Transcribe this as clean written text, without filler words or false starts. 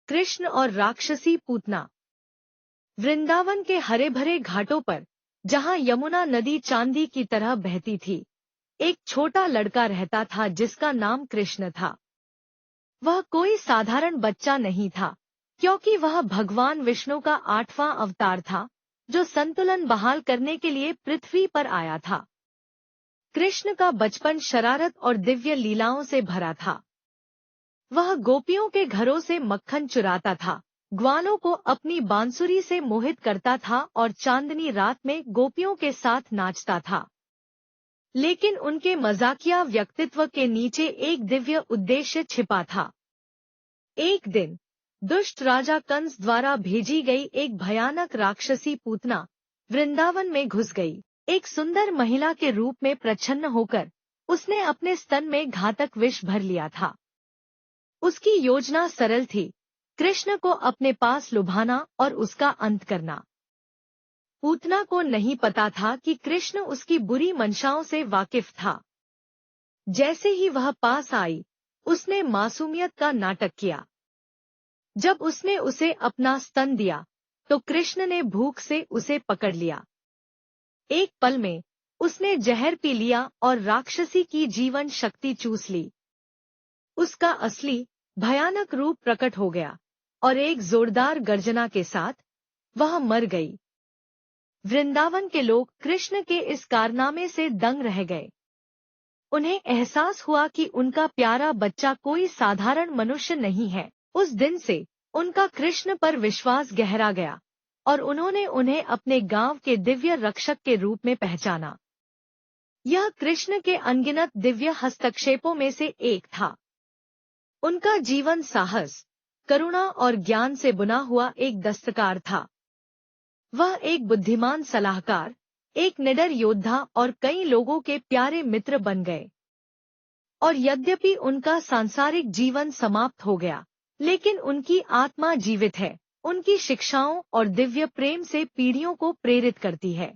कृष्ण और राक्षसी पूतना। वृंदावन के हरे भरे घाटों पर, जहां यमुना नदी चांदी की तरह बहती थी, एक छोटा लड़का रहता था जिसका नाम कृष्ण था। वह कोई साधारण बच्चा नहीं था, क्योंकि वह भगवान विष्णु का 8वां अवतार था, जो संतुलन बहाल करने के लिए पृथ्वी पर आया था। कृष्ण का बचपन शरारत और दिव्य लीलाओं से भरा था। वह गोपियों के घरों से मक्खन चुराता था, ग्वालों को अपनी बांसुरी से मोहित करता था और चांदनी रात में गोपियों के साथ नाचता था। लेकिन उनके मजाकिया व्यक्तित्व के नीचे एक दिव्य उद्देश्य छिपा था। एक दिन, दुष्ट राजा कंस द्वारा भेजी गई एक भयानक राक्षसी पूतना वृंदावन में घुस गई। एक सुंदर महिला के रूप में प्रच्छन्न होकर उसने अपने स्तन में घातक विष भर लिया था। उसकी योजना सरल थी, कृष्ण को अपने पास लुभाना और उसका अंत करना। पूतना को नहीं पता था कि कृष्ण उसकी बुरी मंशाओं से वाकिफ था। जैसे ही वह पास आई, उसने मासूमियत का नाटक किया। जब उसने उसे अपना स्तन दिया, तो कृष्ण ने भूख से उसे पकड़ लिया। एक पल में उसने जहर पी लिया और राक्षसी की जीवन शक्ति चूस ली। उसका असली भयानक रूप प्रकट हो गया और एक जोरदार गर्जना के साथ वह मर गई। वृंदावन के लोग कृष्ण के इस कारनामे से दंग रह गए। उन्हें एहसास हुआ कि उनका प्यारा बच्चा कोई साधारण मनुष्य नहीं है। उस दिन से उनका कृष्ण पर विश्वास गहरा गया और उन्होंने उन्हें अपने गांव के दिव्य रक्षक के रूप में पहचाना। यह कृष्ण के अनगिनत दिव्य हस्तक्षेपों में से एक था। उनका जीवन साहस, करुणा और ज्ञान से बुना हुआ एक दस्तकार था। वह एक बुद्धिमान सलाहकार, एक निडर योद्धा और कई लोगों के प्यारे मित्र बन गए। और यद्यपि उनका सांसारिक जीवन समाप्त हो गया, लेकिन उनकी आत्मा जीवित है, उनकी शिक्षाओं और दिव्य प्रेम से पीढ़ियों को प्रेरित करती है।